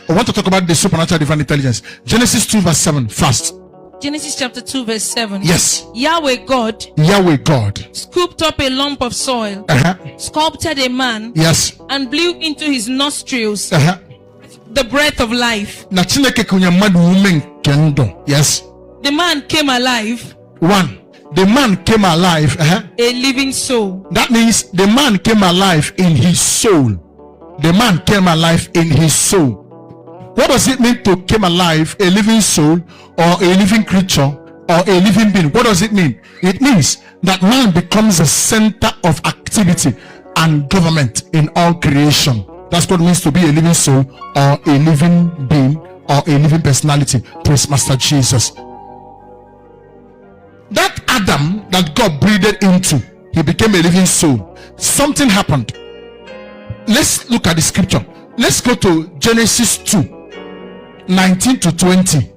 I want to talk about the supernatural divine intelligence. Genesis 2 verse 7 first. Genesis chapter 2 verse 7. Yes. Yahweh God scooped up a lump of soil, sculpted a man, yes, and blew into his nostrils the breath of life. Yes. The man came alive. The man came alive. A living soul. That means the man came alive in his soul. The man came alive in his soul. What does it mean to come alive? A living soul, or a living creature, or a living being? What does it mean? It means that man becomes the center of activity and government in all creation. That's what it means to be a living soul, or a living being, or a living personality. Praise Master Jesus. That Adam that God breathed into, he became a living soul. Something happened. Let's look at the scripture. Let's go to Genesis 2 19 to 20.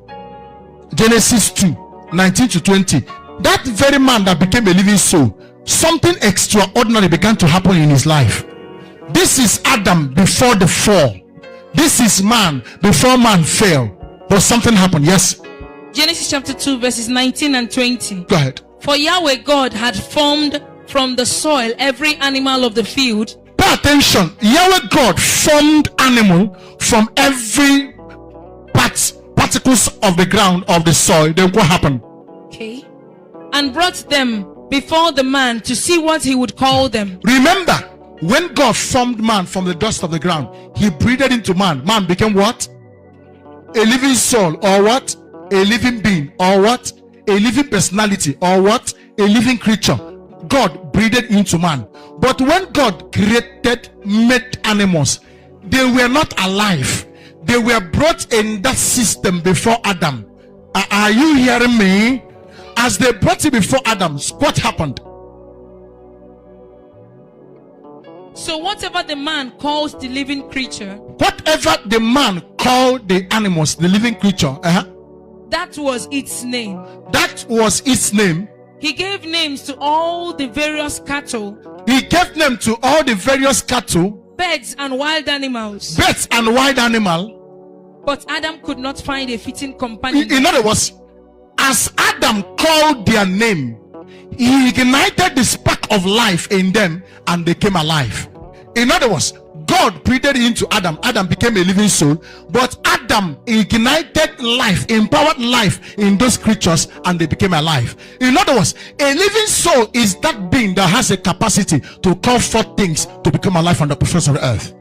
Genesis 2 19 to 20. That very man that became a living soul, something extraordinary began to happen in his life. This is Adam before the fall. This is man before man fell. But something happened. Yes. Genesis chapter 2 verses 19 and 20. Go ahead. For Yahweh God had formed from the soil every animal of the field. Pay attention. Yahweh God formed animal from every particles of the ground, of the soil. Then what happened? Okay. And brought them before the man to see what he would call them. Remember, when God formed man from the dust of the ground, he breathed into man. Man became what? A living soul, or what? A living being, or what? A living personality, or what? A living creature. God breathed into man. But when God made animals, they were not alive. They were brought in that system before Adam. Are you hearing me? As they brought it before Adam, what happened? So whatever the man calls the living creature, whatever the man called the animals, the living creature, that was its name. That was its name. He gave names to all the various cattle. He gave name to all the various cattle, birds and wild animals. Birds and wild animal. But Adam could not find a fitting companion. In other words, as Adam called their name, he ignited the spark of life in them, and they came alive. In other words, God breathed into Adam. Adam became a living soul, but Adam ignited life, empowered life in those creatures, and they became alive. In other words, a living soul is that being that has a capacity to call forth things to become alive on the surface of the earth.